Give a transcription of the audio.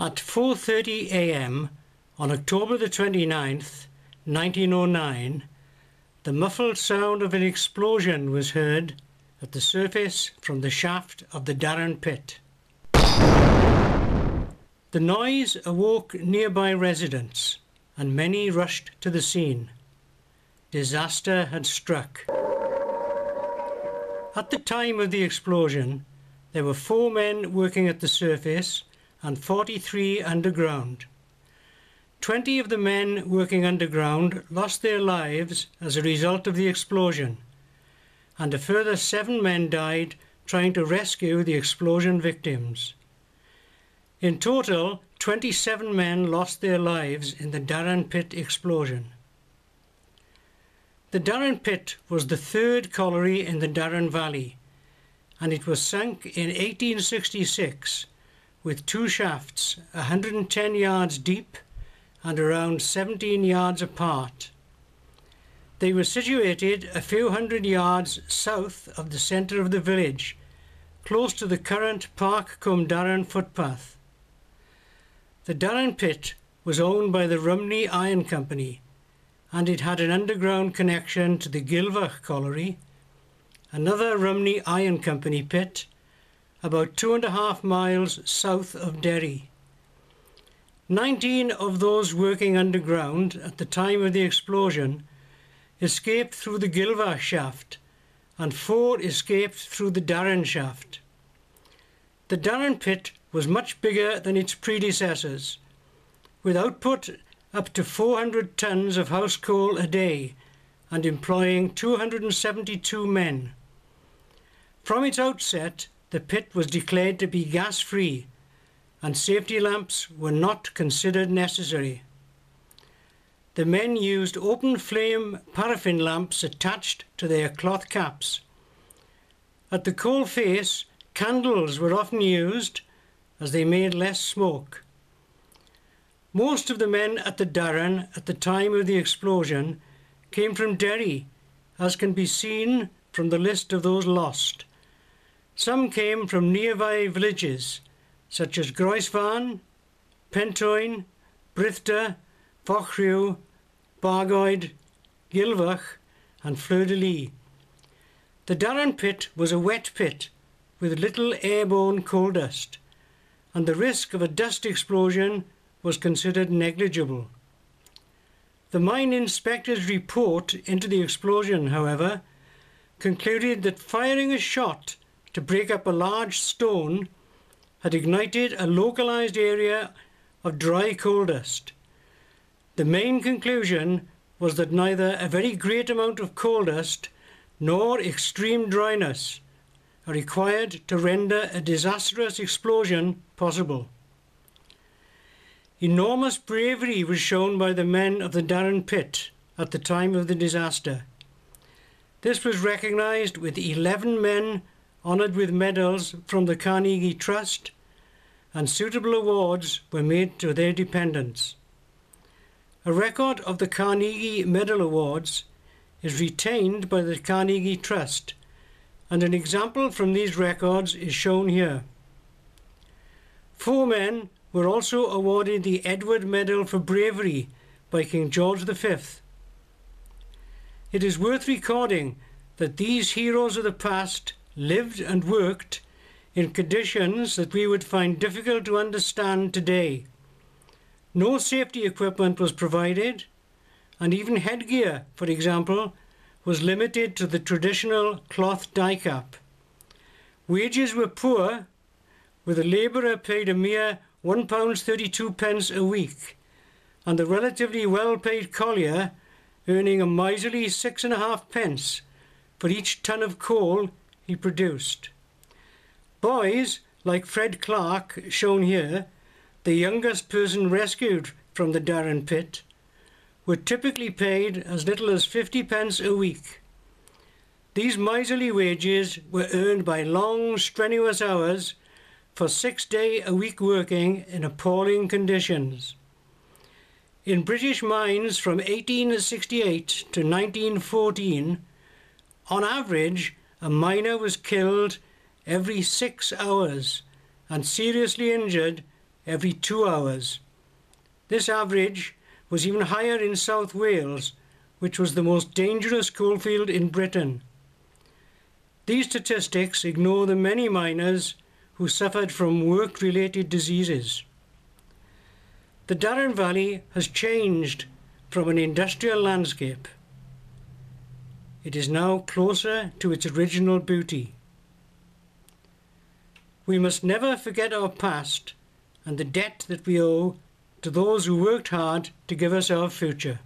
At 4:30 a.m. on October the 29th, 1909, the muffled sound of an explosion was heard at the surface from the shaft of the DARRAN pit. The noise awoke nearby residents, and many rushed to the scene. Disaster had struck. At the time of the explosion, there were 4 men working at the surface and 43 underground. 20 of the men working underground lost their lives as a result of the explosion, and a further 7 men died trying to rescue the explosion victims. In total, 27 men lost their lives in the DARRAN pit explosion. The DARRAN pit was the 3rd colliery in the DARRAN Valley, and it was sunk in 1866 with 2 shafts 110 yards deep and around 17 yards apart. They were situated a few hundred yards south of the centre of the village, close to the current Park Cwm Darran footpath. The DARRAN pit was owned by the Rumney Iron Company, and it had an underground connection to the Gilvach colliery, another Rumney Iron Company pit, about 2.5 miles south of Derry. 19 of those working underground at the time of the explosion escaped through the Gilvach shaft, and 4 escaped through the DARRAN shaft. The DARRAN pit was much bigger than its predecessors, with output up to 400 tons of house coal a day and employing 272 men. From its outset, the pit was declared to be gas-free, and safety lamps were not considered necessary. The men used open-flame paraffin lamps attached to their cloth caps. At the coal face, candles were often used, as they made less smoke. Most of the men at the DARRAN at the time of the explosion came from Derry, as can be seen from the list of those lost. Some came from nearby villages such as Groesvan, Pentoin, Briththa, Fochrew, Bargoed, Gilvach and Fleur-de-Lis. The DARRAN pit was a wet pit with little airborne coal dust, and the risk of a dust explosion was considered negligible. The mine inspector's report into the explosion, however, concluded that firing a shot to break up a large stone had ignited a localized area of dry coal dust. The main conclusion was that neither a very great amount of coal dust nor extreme dryness are required to render a disastrous explosion possible. Enormous bravery was shown by the men of the DARRAN pit at the time of the disaster. This was recognised with 11 men honoured with medals from the Carnegie Trust, and suitable awards were made to their dependents. A record of the Carnegie Medal Awards is retained by the Carnegie Trust, and an example from these records is shown here. 4 men were also awarded the Edward Medal for Bravery by King George V. It is worth recording that these heroes of the past lived and worked in conditions that we would find difficult to understand today. No safety equipment was provided, and even headgear, for example, was limited to the traditional cloth die cap. Wages were poor, with a labourer paid a mere £1.32 a week, and the relatively well-paid collier earning a miserly 6.5 for each ton of coal he produced. Boys, like Fred Clark, shown here, the youngest person rescued from the DARRAN pit, were typically paid as little as 50p a week. These miserly wages were earned by long, strenuous hours for 6-day-a-week working in appalling conditions. In British mines from 1868 to 1914, on average, a miner was killed every 6 hours and seriously injured every 2 hours. This average was even higher in South Wales, which was the most dangerous coalfield in Britain. These statistics ignore the many miners who suffered from work-related diseases. The Darran Valley has changed from an industrial landscape. It is now closer to its original beauty. We must never forget our past and the debt that we owe to those who worked hard to give us our future.